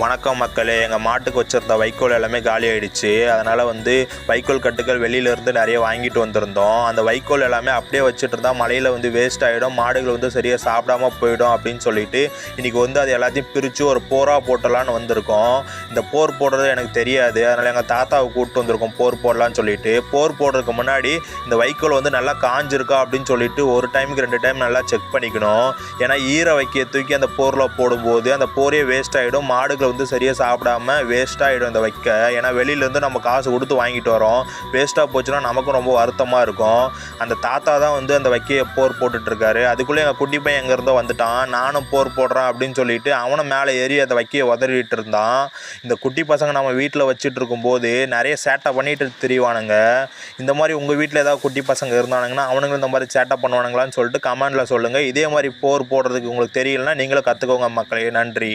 வணக்கம் மக்களே, எங்கள் மாட்டுக்கு வச்சுருந்த வைக்கோல் எல்லாமே காலி ஆகிடுச்சு. அதனால் வைக்கோல் கட்டுகள் வெளியிலேருந்து நிறைய வாங்கிட்டு வந்திருந்தோம். அந்த வைக்கோல் எல்லாமே அப்படியே வச்சுட்டு இருந்தால் மழையில் வேஸ்ட் ஆகிடும், மாடுகள் சரியாக சாப்பிடாம போயிடும் அப்படின்னு சொல்லிட்டு இன்றைக்கி அது எல்லாத்தையும் பிரித்து ஒரு போராக போட்டலான்னு வந்திருக்கோம். இந்த போர் போடுறது எனக்கு தெரியாது, அதனால் எங்கள் தாத்தாவை கூப்பிட்டு வந்திருக்கோம் போர் போடலான்னு சொல்லிட்டு. போர் போடுறதுக்கு முன்னாடி இந்த வைக்கோல் நல்லா காஞ்சிருக்கா அப்படின்னு சொல்லிட்டு ஒரு டைமுக்கு 2 டைம் நல்லா செக் பண்ணிக்கணும். ஏன்னா ஈர வைக்க தூக்கி அந்த போரில் போடும்போது அந்த போரே வேஸ்ட் ஆகிடும், மாடுகள் சரியாக சாப்பிடாம வேஸ்ட்டாக ஆகிடும் இந்த வைக்க. ஏன்னா வெளியிலேருந்து நம்ம காசு கொடுத்து வாங்கிட்டு வரோம், வேஸ்ட்டாக போச்சுன்னா நமக்கும் ரொம்ப வருத்தமாக இருக்கும். அந்த தாத்தா தான் அந்த வைக்கையை போர் போட்டுட்ருக்காரு. அதுக்குள்ளே எங்கள் குட்டி பையன் எங்கேருந்தோ வந்துட்டான். நானும் போர் போடுறேன் அப்படின்னு சொல்லிட்டு அவனும் மேலே ஏறி அந்த வைக்கையை உதறிட்டு இருந்தான். இந்த குட்டி பசங்க நம்ம வீட்டில் வச்சுட்டு இருக்கும்போது நிறைய சேட்டை பண்ணிட்டு திரிவானுங்க. இந்த மாதிரி உங்கள் வீட்டில் ஏதாவது குட்டி பசங்க இருந்தானுங்கன்னா அவனுங்களும் இந்த மாதிரி சேட்டை பண்ணுவானுங்களான்னு சொல்லிட்டு கமெண்டில் சொல்லுங்கள். இதே மாதிரி போர் போடுறதுக்கு உங்களுக்கு தெரியலன்னா நீங்களும் கற்றுக்கோங்க மக்களே. நன்றி.